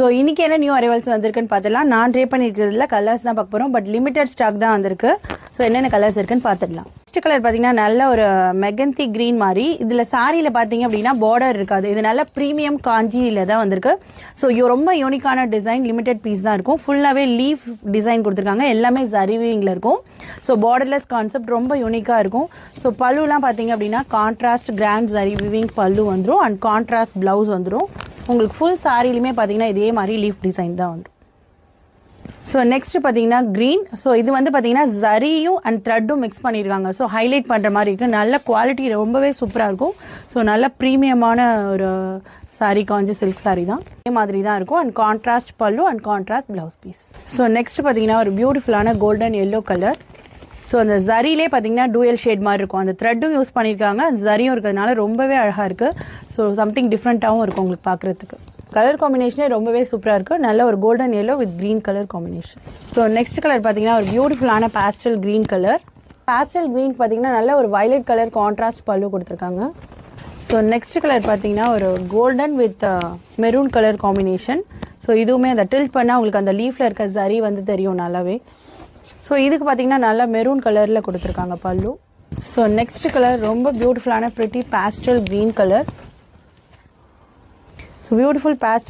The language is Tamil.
ஸோ இன்னைக்கு என்ன நியூ அரைவல்ஸ் வந்திருக்குன்னு பார்த்துலாம். நான் ட்ரே பண்ணியிருக்கிறதுல கலர்ஸ் தான் பார்க்க போகிறோம். பட் லிமிடெட் ஸ்டாக் தான் வந்திருக்கு. ஸோ என்னென்ன கலர்ஸ் இருக்குன்னு பார்த்துடலாம். ஃபர்ஸ்ட் கலர் பார்த்தீங்கன்னா நல்ல ஒரு மெகந்தி கிரீன் மாதிரி. இதில் சாரியில் பார்த்தீங்க அப்படின்னா பார்டர் இருக்காது. இது நல்ல ப்ரீமியம் காஞ்சியில் தான் வந்திருக்கு. ஸோ ரொம்ப யூனிக்கான டிசைன், லிமிடெட் பீஸ் தான் இருக்கும். ஃபுல்லாகவே லீஃப் டிசைன் கொடுத்துருக்காங்க. எல்லாமே ஜரிவிங்கில் இருக்கும். ஸோ பார்டர்லெஸ் கான்செப்ட் ரொம்ப யூனிக்காக இருக்கும். ஸோ பல்லுலாம் பார்த்தீங்க அப்படின்னா கான்ட்ராஸ்ட் கிராண்ட் ஜரி விவிங் பல்லு வந்துடும் அண்ட் கான்ட்ராஸ்ட் பிளவுஸ் வந்துடும். உங்களுக்கு ஃபுல் சாரிலுமே பார்த்தீங்கன்னா இதே மாதிரி லீஃப் டிசைன் தான் வந்துடும். ஸோ நெக்ஸ்ட் பார்த்தீங்கன்னா க்ரீன். ஸோ இது வந்து பார்த்தீங்கன்னா ஜரியும் அண்ட் த்ரெட்டும் மிக்ஸ் பண்ணியிருக்காங்க. ஸோ ஹைலைட் பண்ணுற மாதிரி இருக்குது. நல்ல குவாலிட்டி ரொம்பவே சூப்பராக இருக்கும். ஸோ நல்ல ப்ரீமியமான ஒரு சாரி, காஞ்சி சில்க் சாரி தான். இதே மாதிரி தான் இருக்கும். அண்ட் கான்ட்ராஸ்ட் பல்லு and contrast blouse piece. So next பார்த்தீங்கன்னா ஒரு பியூட்டிஃபுல்லான கோல்டன் எல்லோ கலர். ஸோ அந்த ஜரிலே பார்த்தீங்கன்னா டூயல் ஷேட் மாதிரி இருக்கும். அந்த த்ரெட்டும் யூஸ் பண்ணியிருக்காங்க, அந்த ஜரியும் இருக்கிறதுனால ரொம்பவே அழகாக இருக்குது. ஸோ சம்திங் டிஃப்ரெண்ட்டாகவும் இருக்கும் உங்களுக்கு பார்க்குறதுக்கு. கலர் காம்பினேஷனே ரொம்பவே சூப்பராக இருக்குது. நல்ல ஒரு golden yellow with green colour combination. So next colour பார்த்தீங்கன்னா ஒரு பியூட்டிஃபுல்லான pastel green colour. Pastel green பார்த்தீங்கன்னா நல்ல ஒரு வயலட் கலர் கான்ட்ராஸ்ட் பல்லு கொடுத்துருக்காங்க. ஸோ நெக்ஸ்ட் கலர் பார்த்தீங்கன்னா ஒரு golden with maroon colour combination. So இதுவுமே அந்த டில்ட் பண்ணால் உங்களுக்கு அந்த லீஃபில் இருக்க ஜரி வந்து தெரியும் நல்லாவே. ஸோ இதுக்கு பார்த்தீங்கன்னா நல்லா மெரூன் கலரில் கொடுத்துருக்காங்க பல்லு. ஸோ நெக்ஸ்ட் கலர் ரொம்ப பியூட்டிஃபுல்லான pretty pastel green colour. So beautiful pastel